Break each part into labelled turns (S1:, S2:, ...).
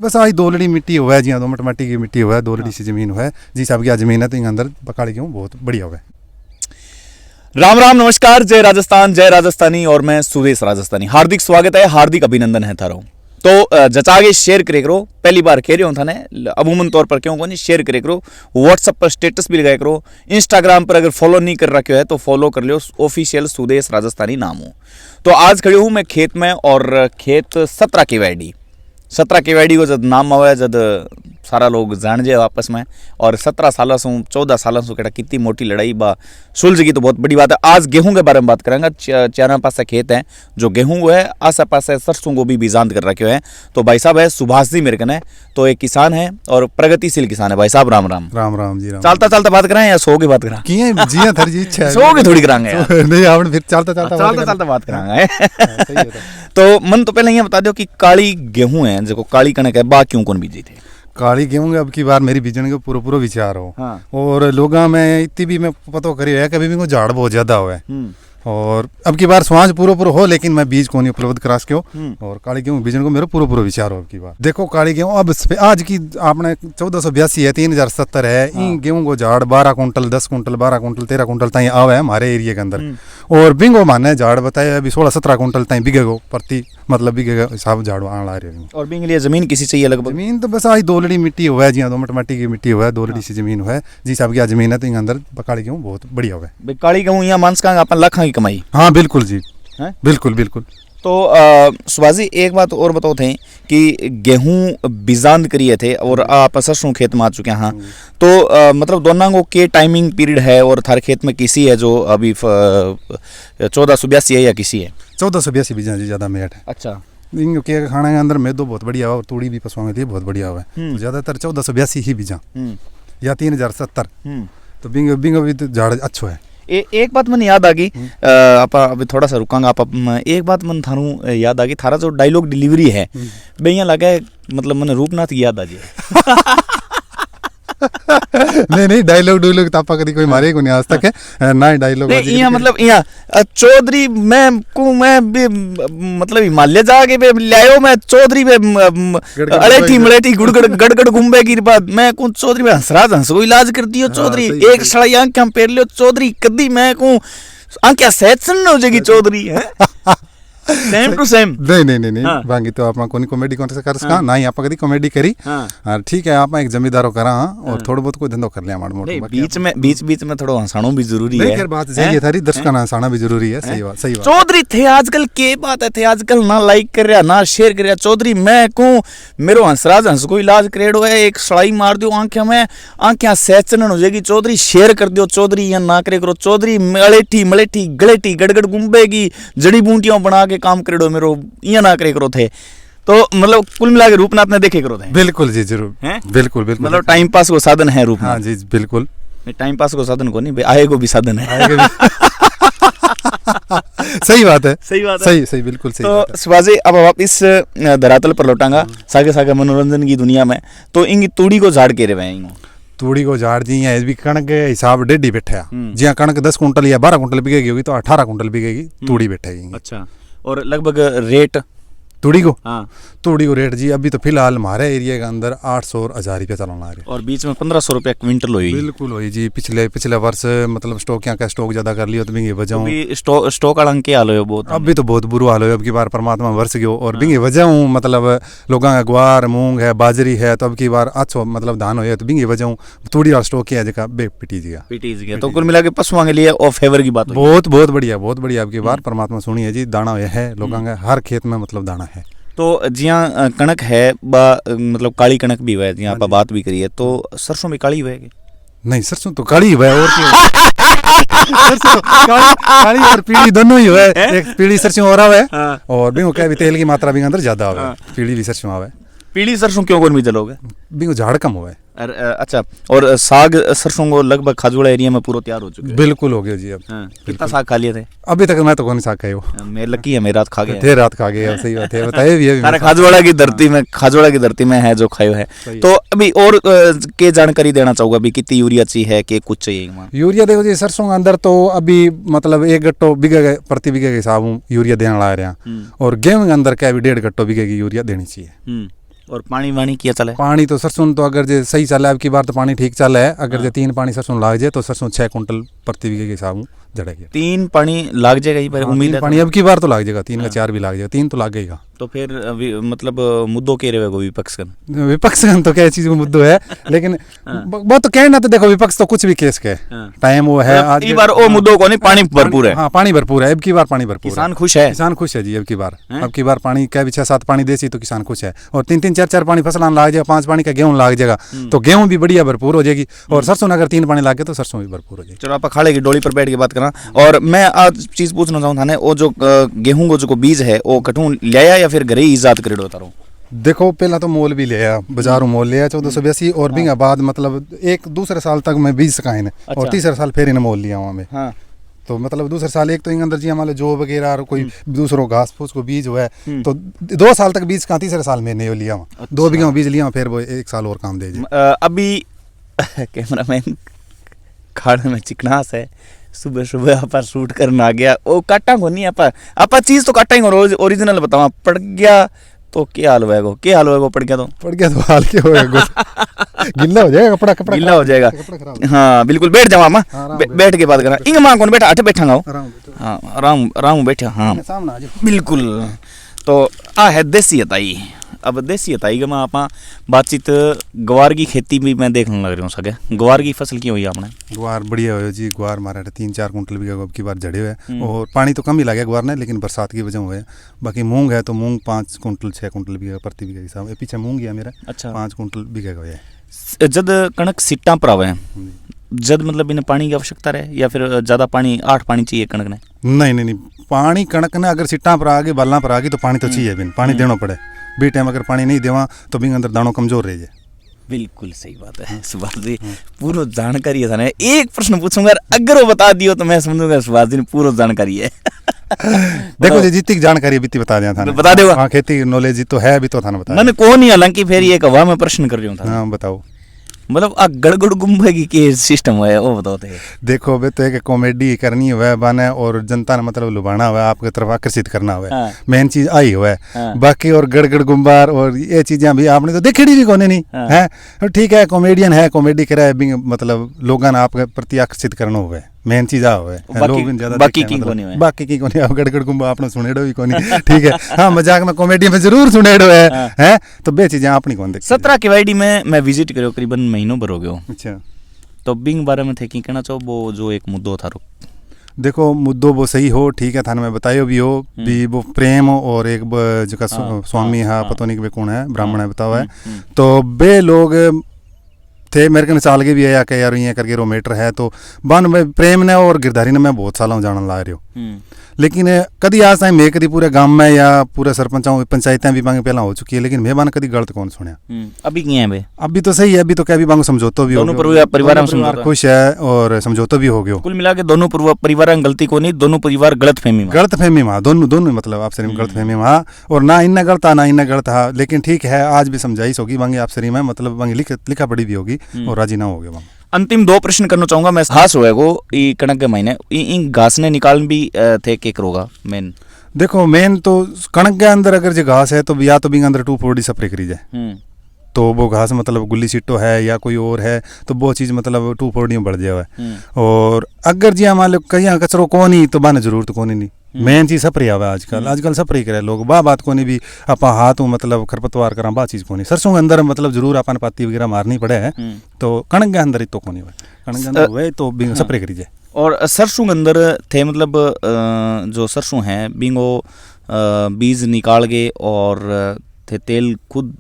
S1: बस आज दोलड़ी मिट्टी हुआ है जी, दोमट मिट्टी की मिट्टी हुआ है, दोलड़ी सी जमीन हुआ है जी साहब की जमीन है, तो अंदर काली गेहूँ बहुत बढ़िया हुआ है।
S2: राम राम नमस्कार, जय राजस्थान, जय राजस्थानी और मैं सुदेश राजस्थानी। हार्दिक स्वागत है, हार्दिक अभिनंदन है थारो। तो जचागे शेयर करे करो, पहली बार कह रहे हो थाने, अमूमन तौर पर क्यों को नहीं शेयर करे करो, व्हाट्सएप पर स्टेटस भी लगाया करो, इंस्टाग्राम पर अगर फॉलो नहीं कर रखे है तो फॉलो कर लो, ऑफिशियल सुदेश राजस्थानी नाम हो। तो आज खड़े हूँ मैं खेत में, और खेत 17 KYD 17 KYD को जब नाम आवे, जब सारा लोग जान जाए आपस में, और 17 साल से 14 साल से कहता कितनी मोटी लड़ाई बा सुलझ गई, तो बहुत बड़ी बात है। आज गेहूं के बारे में बात करेंगे। चारों पास खेत हैं जो गेहूं है, आस पास सरसों को भी बीजांत कर रखे हैं। तो भाई साहब है सुभाष जी मेरे कने, तो एक किसान है और प्रगतिशील किसान है। भाई साहब राम राम।
S1: राम राम जी। राम
S2: चलता चलता बात कराएं या सो की बात कराएं?
S1: जी थर जी इच्छा है
S2: सो की थोड़ी कराएंगे
S1: नहीं, आपने फिर चलता
S2: चलता बात कराएंगे। तो मन तो पहले ये बता दो कि काली गेहूं है जो काली कणक है, बा क्यों कौन बीजी थे?
S1: काली गेहूँ अब की बार मेरी बीजने के पूरा विचार हो।
S2: हाँ।
S1: और लोगों में इतनी भी मैं पता करी है, कभी भी को झाड़ बहुत ज्यादा हुआ है, और अब की बार स्वांज पूरा हो, लेकिन मैं बीज को नहीं उपलब्ध करास के हो, और काली गेहूँ बीजन को मेरा पूरा विचार हो। अब की बार देखो काली गेहूँ अब आज की आपने 1482 है, 3070 है। इन गेहूँ को झाड़ 12 कुंटल 10 कुंटल 12 कुंटल 13 कुंटल ताई आवे है हमारे एरिया के अंदर, और बिंगो माने झाड़ बताए अभी 16-17 कुंटल ताई बिगेगो प्रति, मतलब बिगेगा हिसाब झाड़ आना रहे हैं।
S2: और बिंग लिए जमीन किसी चाहिए लगभग?
S1: जमीन तो बस आज दोलड़ी मिट्टी हुआ है जी, दोमट मिट्टी की मिट्टी हुआ है, दोलड़ी सी जमीन हुआ है जी साहब की जमीन है, तो अंदर काली गेहूँ बहुत बढ़िया हुआ है।
S2: काली गेहूँ यहाँ मानस का अपन लाखों की कमाई।
S1: हाँ बिल्कुल जी,
S2: है? बिल्कुल।
S1: तो
S2: सुभाष जी एक बात और बताओ थे कि गेहूं बीजांत करिए थे और आप सरसों खेत में आ चुके हैं। हाँ, तो मतलब दोनों को के टाइमिंग पीरियड है, और थारे खेत में किसी है जो अभी 1482 है या किसी है?
S1: 1482 बीजा जी ज्यादा मेट है।
S2: अच्छा,
S1: के खाने के अंदर मैदो बहुत बढ़िया हुआ, और तूड़ी भी पशुओं के लिए बहुत बढ़िया हुआ है, तो ज्यादातर 1482 ही बीजा या 3070। तो बिंग भी तो झाड़ अच्छो है।
S2: एक बात मन याद आ गई, आप अभी थोड़ा सा रुकांगा आप, एक बात मन थारू याद आ गई, थारा जो डायलॉग डिलीवरी है बेया लगा है, मतलब मन रूपनाथ की याद आ जाए।
S1: नहीं डायलॉग तो आपा कभी कोई मारे को नहीं आज तक है ना डायलॉग।
S2: यहाँ मतलब यहाँ चौधरी मैं मतलब हिमालय जाके लायो मैं चौधरी अड़ेठी मड़ेठी गुड़गड़ गड़गड़ गुम्बे की बाद मैं को चौधरी में हंसराज हंस को इलाज कर दियो चौधरी, एक सड़ाई आंखें पेर लियो चौधरी, कदी मैं को आंखें सहसन हो जाएगी चौधरी है। Same to same.
S1: नहीं हाँ। बाकी तो आप कोनी कॉमेडी कौन से कर सका हाँ। ना ही आप कभी कॉमेडी करी। हाँ। ठीक है, आप एक जमींदारों करा और थोड़ा बहुत कोई धंधो कर लिया माड़ मोटे।
S2: बीच में थोड़ा हंसाना भी जरूरी है।
S1: खैर बात सही है थारी, दर्शकों ना हंसाना भी जरूरी है। सही बात
S2: चौधरी थे आजकल के बात है थे आजकल ना लाइक कर रहा ना शेयर कर रहा चौधरी, मैं को मेरो हंसराज हंस को इलाज करेड़ो है, एक सड़ाई मार दो आंखें में, आंखें सहचनन हो जाएगी चौधरी, शेयर कर दियो चौधरी, या ना करे करो चौधरी, अड़ेठी मलेठी गलेठी गड़गड़ गुम्बे की जड़ी बूटियां बना के काम करेडो मेरो ये ना करे करो थे। तो मतलब कुल मिला के रूपनाथ ने देखे करो थे।
S1: बिल्कुल जी जरूर, बिल्कुल
S2: मतलब टाइम पास को साधन है रूपनाथ।
S1: हाँ जी बिल्कुल,
S2: टाइम पास को साधन को नहीं, आए को भी साधन है।
S1: सही बात है,
S2: सही
S1: बिल्कुल सही।
S2: तो शिवाजी अब वापिस धरातल पर लौटांगा, सागे मनोरंजन की दुनिया में। तो इंगी तूड़ी को झाड़ के रहे हैं,
S1: तूड़ी को झाड़ जी है भी कणक के हिसाब डेढ़ी बैठा, जी कणक 10 कुंटल या 12 कुंटल बिकेगी होगी, तो 18 कुंटल बिकेगी तूड़ी बैठेगी।
S2: अच्छा, और लगभग रेट
S1: तूड़ी को?
S2: हाँ,
S1: तूड़ी को रेट जी अभी तो फिलहाल हमारे एरिया के अंदर 800 और 1000 रुपया चलाना है,
S2: और बीच में 1500 रुपया क्विंटल हुई।
S1: बिल्कुल हुई जी। पिछले वर्ष मतलब स्टॉक यहाँ का स्टॉक ज्यादा कर लिया, तो बिंगे वजह
S2: स्टॉक अड़ंग के हाल हो बहुत,
S1: अभी तो बहुत बुरा हाल हो। अब की बार परमात्मा वर्ष गयो, और बिंगे वजह मतलब लोगों का ग्वार मूंग है बाजरी है, तो अब की बार अच्छो मतलब धान हो, तो बिंगे वजह तूड़ी वाला स्टॉक है जगह पिटी गया।
S2: तो कुल मिला के पशुओं के लिए और फेवर की बात
S1: बहुत बढ़िया अब की बार परमात्मा सुनी है जी, दाना है लोगों का हर खेत में मतलब दाना है।
S2: तो जिया कणक है मतलब काली कणक भी है, जिया आप बात भी करी है, तो सरसों में काली है?
S1: नहीं सरसों तो काली है, और सरसों काली और पीली दोनों ही है। एक पीली सरसों हो रहा है, और बिंगो क्या भी तेल की मात्रा भी अंदर ज्यादा है, पीली भी सरसों आवे।
S2: पीली सरसों क्यों कौन भी जलोगे?
S1: बिंगो झाड़ कम हुआ है।
S2: अच्छा, और साग सरसों को लगभग खाजूड़ा एरिया में पूरा तैयार हो चुके हैं?
S1: बिल्कुल हो गया जी। अब
S2: कितना साग खा लिए थे
S1: अभी तक? मैं तो कौन साग खाए हो,
S2: मैं लकी है, मैं रात खा गया।
S1: रात खा गया, सही बात है, बताइए भी
S2: खाजूड़ा की धरती में है जो खायो है। तो अभी और के जानकारी देना चाहूंगा, अभी कितनी यूरिया चाहिए कि कुछ चाहिए?
S1: यूरिया देखो जी सरसों के अंदर तो अभी मतलब 1 गट्टो बिगे प्रति बिगे के हिसाब यूरिया देने ला रहे हैं, और गेहूं के अंदर क्या भी 1.5 गट्टो बिगे की यूरिया देनी चाहिए।
S2: और पानी वाणी किया चला है?
S1: पानी तो सरसों तो अगर जे सही चला है, अब की बार तो पानी ठीक चला है, अगर जे 3 पानी सरसों लाग जाए तो सरसों 6 कुंटल प्रति बीघे के हिसाब जड़ेगी।
S2: 3 पानी लाग जाएगा, ये पर उम्मीद है?
S1: पानी अब की बार तो लाग जाएगा, 3 का 4 भी लाग जाएगा, 3 तो लाग गएगा।
S2: तो फिर मतलब मुद्दों के रहेगा विपक्ष का?
S1: विपक्ष का तो क्या चीज को मुद्दो है, लेकिन वो तो कहना तो देखो विपक्ष तो कुछ भी केस के टाइम वो है आज
S2: इस बार वो मुद्दों को नहीं, पानी भरपूर है।
S1: हाँ पानी भरपूर है, अब की बार पानी भरपूर है,
S2: किसान खुश है?
S1: किसान खुश है जी। अब की बार पानी क्या भी 6-7 पानी देसी तो किसान खुश है, और 3-3 4-4 पानी फसल लाग जाएगा, 5 पानी का गेहूं लाग जाएगा तो गेहूं भी बढ़िया भरपूर हो जाएगी, और सरसों अगर 3 पानी लागे तो सरसों भी भरपूर हो जाएगी।
S2: चलो आप खाड़े की डोली पर बैठ के बात करना। और मैं आज चीज पूछना चाहूँ थाने, वो जो गेहूं को जो बीज है वो कठून लिया या फिर घरे ही ईजाद करेडो तारो?
S1: देखो पहला तो मोल भी लिया, बाजारों मोल लिया 1482, और बिंगा बाद मतलब एक दूसरे साल तक मैं बीज सका इन्हें, और तीसरे साल फिर इन्हें मोल लिया वहाँ में।
S2: हाँ।
S1: तो मतलब दूसरे साल एक तो इंग अंदर जी हमारे जो वगैरह और कोई दूसरों घास फूस को बीज हुआ है, तो 2 साल तक बीज का, तीसरे साल में नहीं लिया वहाँ। 2 बीघा बीज लिया फिर वो 1 साल और काम दे।
S2: अभी कैमरामैन खाड़े में चिकनास है, सुबह सुबह आपा शूट करना आ गया, वो काटा को नहीं आपा चीज तो काटा ही रोज ओरिजिनल बतावा पड़ गया तो क्या हाल होएगा, क्या हाल होएगा? पड़ गया तो हाल क्या होएगा? गिल्ला हो जाएगा, कपड़ा गिल्ला हो जाएगा। हाँ बिल्कुल, बैठ जाओ मामा, बैठ के बात करना। इंग मां कौन बैठा? अठ बैठा गाओ। हाँ आराम बैठा। हाँ बिल्कुल। तो आ है देसी हताई। अब देसी हताई का मैं आपा बातचीत गवार की खेती भी मैं देखने लग रहा हूँ सके। गवार की फसल की हुई आपने?
S1: ग्वार बढ़िया हो जी, ग्वार मारा 3-4 कुंटल भी अब की बार जड़े हुए, और पानी तो कम ही लगे ग्वार ने, लेकिन बरसात की वजह हुए। बाकी मूंग है तो मूंग 5 कुंटल 6 कुंटल भी प्रति बीघे हिसाब, पीछे मूंग है मेरा। अच्छा। 5 कुंटल बीघे का है।
S2: जब कणक सिट्टा पर आवे जब मतलब इन्हें पानी की आवश्यकता रहे, या फिर ज्यादा पानी 8 पानी चाहिए कणक ने?
S1: नहीं, पानी कणक ने अगर सिट्टा पर आ गई, बालना पर आ गई तो पानी तो चाहिए, बिन पानी देना पड़े। बी टाइम अगर पानी नहीं देवा तो बिंग अंदर दानों कमजोर रह जाए।
S2: बिल्कुल सही बात है सुभाष जी, पूरा जानकारी है। एक प्रश्न पूछूंगा, अगर वो बता दियो तो मैं समझूंगा सुभाष जी ने पूरा जानकारी है।
S1: देखो जी, जितनी जानकारी बीती बता दिया था,
S2: बता देगा।
S1: हाँ खेती नॉलेज तो है, अभी तो था ना बता।
S2: मैंने कौन नहीं, हालांकि फिर ये कहा मैं प्रश्न कर रहा हूँ।
S1: हाँ बताओ,
S2: मतलब आ गड़गड़ गुम्बे की के सिस्टम है वो बताओ।
S1: देखो बे तो एक कॉमेडी करनी हुआ बने, और जनता ने मतलब लुभाना हुआ, आपकी तरफ आकर्षित करना हुआ। हाँ। मेन चीज आई हुआ है। बाकी और गड़गड़ गुम्बार और ये चीजें भी आपने तो देखी भी कोने नहीं। हाँ। है ठीक है, कॉमेडियन है, कॉमेडी करे है, मतलब लोगों ने आपके प्रति आकर्षित करना हुआ है। मेन चीज आ हुआ है, लोग ज्यादा बाकी की कोनी है, बाकी की कोनी आप गड़गड़ गुम्बा आपने सुनेड़ो ही कोनी। ठीक है, हाँ मजाक में कॉमेडी में जरूर सुनेड़ो है, तो बे चीजें आपनी कौन देख।
S2: 17 के वाईडी में मैं विजिट करो करीबन महीनों भर हो गयो।
S1: अच्छा,
S2: तो बिंग बारे में थे की कहना चाहो, वो जो एक मुद्दो था रो,
S1: देखो मुद्दो वो सही हो, ठीक है, थाने में बतायो भी हो भी वो प्रेम और एक जो स्वामी है, पता नहीं कौन है, ब्राह्मण है बताओ है, तो बे लोग थे मेरे को चाल के भी है कि यार ये करके रोमेटर है, तो बन में प्रेम ने और गिरधारी ने मैं बहुत सालों जानने ला रही हूँ। लेकिन कभी आज टाइम मैं कभी पूरे गांव में या पूरे सरपंचों पंचायतें भी बांगे पहला हो चुकी है, लेकिन मैं बान कभी गलत कौन सुने।
S2: अभी क्या है बे? अभी
S1: तो सही है, अभी तो क्या भी बांगो समझौता भी हो गया, परिवार खुश है और समझौता भी हो गया।
S2: कुल मिला के दोनों परिवार गलती को नहीं, दोनों परिवार गलत फहमी
S1: में दोनों मतलब आपसे गलत फहमी में, और ना इन्ना गलत ना इन्ना गलत था, लेकिन ठीक है आज भी समझाइश होगी बांगे आपसे में, मतलब बांगे लिखा पड़ी भी होगी और राजी ना हो गया।
S2: अंतिम 2 प्रश्न करना चाहूंगा मैं। घास होएगा ये कणक के महीने इन घास ने निकाल भी थे के करोगा मेन? देखो
S1: मेन तो कणक के अंदर अगर जो घास है तो या तो भी अंदर 2,4-D स्प्रे करी जाए, तो वो घास मतलब गुल्ली सिट्टो है या कोई और है तो वो चीज़ मतलब 2,4-D में बढ़ जाए। और अगर जी मान लो कहीं कचरो को नहीं तो बाने जरूरत को नहीं, मेन चीज स्प्रे आवे आजकल स्प्रे करे लोग, बात को नहीं भी आप हाथ मतलब खरपतवार करा बा चीज को नहीं। सरसों के अंदर मतलब जरूर अपन पाती वगैरह मारनी पड़े है, तो कणक के अंदर तो को नहीं हुआ, कणक के अंदर हुए तो स्प्रे करी जाए।
S2: और सरसों के अंदर थे मतलब जो सरसों है बिंगो बीज निकाल के और थे तेल खुद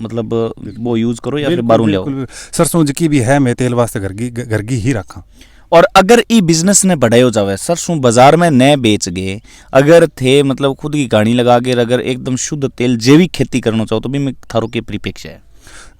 S2: मतलब वो यूज करो या फिर बारू ले?
S1: सरसों की भी है, मैं तेल वास्ते घर की ही रखा।
S2: और अगर ई बिजनेस ने बढ़ाए हो जावे, सरसों बाजार में न बेच गए, अगर थे मतलब खुद की गाड़ी लगा के अगर एकदम शुद्ध तेल जैविक खेती करना चाहो तो भी मैं थारो के परिपेक्ष है।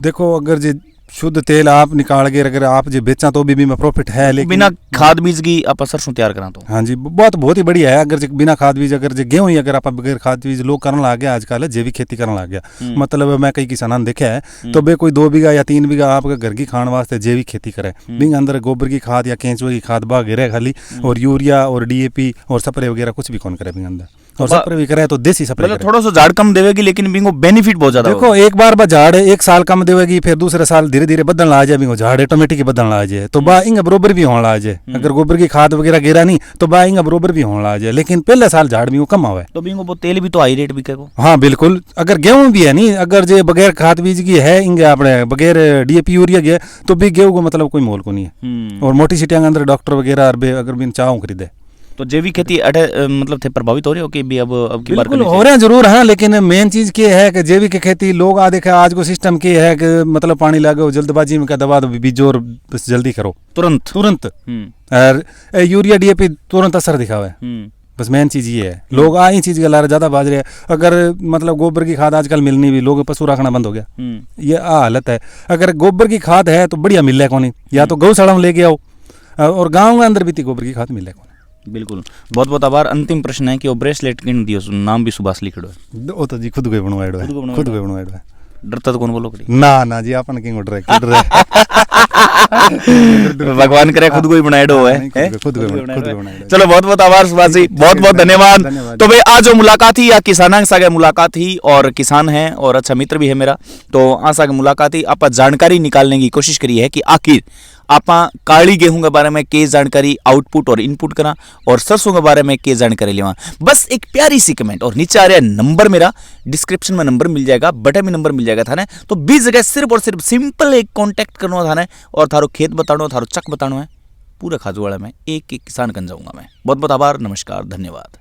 S1: देखो अगर जे शुद्ध तेल आप निकाल के अगर आप जो बेचा तो भी में प्रॉफिट है, लेकिन
S2: बिना खाद बीज की आप सरसों तैयार करा तो
S1: हाँ जी बहुत ही बढ़िया है। अगर बिना खाद बीज अगर गेहूं ही अगर आप बगैर खाद बीज लोग करने लग गया आजकल, जैविक खेती करने लग गया। मतलब मैं कई किसानों ने देखा है तो बे कोई 2 बीघा या 3 बीघा आपके घर की खाने वास्ते जैविक खेती करे, बिंग अंदर गोबर की खाद या केंचुए की खाद बा गिरे खाली, और यूरिया और डीएपी और स्प्रे वगैरह कुछ भी कौन करे बिंग अंदर, और स्प्रे भी करे तो देसी स्प्रे
S2: मतलब थोड़ा सा झाड़ कम देवेगी लेकिन बिंगो बेनिफिट बहुत ज्यादा
S1: देखो एक बार बा झाड़ 1 साल कम देवेगी, फिर दूसरे साल धीरे धीरे बदलने आ जाए, झाड़ ऑटोमेटिक बदलने आ जाए, तो बा इंगा बरोबर भी होने आ जाए। अगर गोबर की खाद वगैरह गिरा नहीं तो बा इंगा बरोबर भी होने आ जाए, लेकिन पहले साल झाड़ भी कम आवे
S2: तो बिंगो वो तेल भी तो हाई रेट बिके को।
S1: हाँ बिल्कुल, अगर गेहूं भी है नहीं, अगर जे बगैर खाद बीज की है इंगे अपने बगैर डीएपी यूरिया की है तो भी गेहूं को मतलब कोई मोल को नहीं है। और मोटी सिटियां के अंदर डॉक्टर वगैरह अगर बिन चाहों खरीदे
S2: तो जैविक खेती अटे मतलब थे प्रभावित हो रहे हो कि भी अब की बार
S1: बिल्कुल हो रहे हैं जरूर, हाँ, लेकिन मेन चीज क्या है कि जैविक खेती लोग आ देखा आज को सिस्टम क्या है कि मतलब पानी लागो जल्दबाजी में का दबा दो बीजो और बस जल्दी करो तुरंत और यूरिया डीएपी तुरंत असर दिखावे। बस मेन चीज ये है, लोग आई चीज के लारे ज्यादा बाज रहे हैं। अगर मतलब गोबर की खाद आजकल मिलनी भी, लोग पशु रखना बंद हो गया, ये हालत है। अगर गोबर की खाद है तो बढ़िया मिल रहा कौन, या तो गौशाला में लेके आओ, और गाँव के अंदर भी गोबर की खाद मिल रहा कौन।
S2: बिल्कुल, बहुत बहुत आभार। अंतिम प्रश्न है कि वो ब्रेसलेट किन दियो नाम भी सुभाष लिखड़ो है,
S1: वो तो जी खुद को बनवाएड़ो है, खुद को बनवाएड़ो है।
S2: डरता तो कौन बोलो करी
S1: ना जी अपन क्यों डर रहे
S2: भगवान करे खुद को ही बनाएड़ो है,
S1: खुद को।
S2: चलो बहुत बहुत आभार सुभाष जी, बहुत बहुत धन्यवाद। तो भाई आज जो मुलाकात ही या किसान सागे मुलाकात ही, और किसान है और अच्छा मित्र भी है मेरा, तो आशा की मुलाकात ही आप जानकारी निकालने की कोशिश करी है कि आखिर आपा काली गेहूं के बारे में के जानकारी आउटपुट और इनपुट करा, और सरसों के बारे में के जानकारी लेवा। बस एक प्यारी सी कमेंट, और नीचे आ रहा नंबर, मेरा डिस्क्रिप्शन में नंबर मिल जाएगा, बटन में नंबर मिल जाएगा थाने, तो 20 जगह सिर्फ और सिर्फ सिंपल एक कॉन्टेक्ट करना थाने, और थारो खेत बतानो, थारो चक बतानो है, पूरा खाजूवाड़ा में एक एक किसान कन जाऊंगा मैं। बहुत बहुत आभार, नमस्कार, धन्यवाद।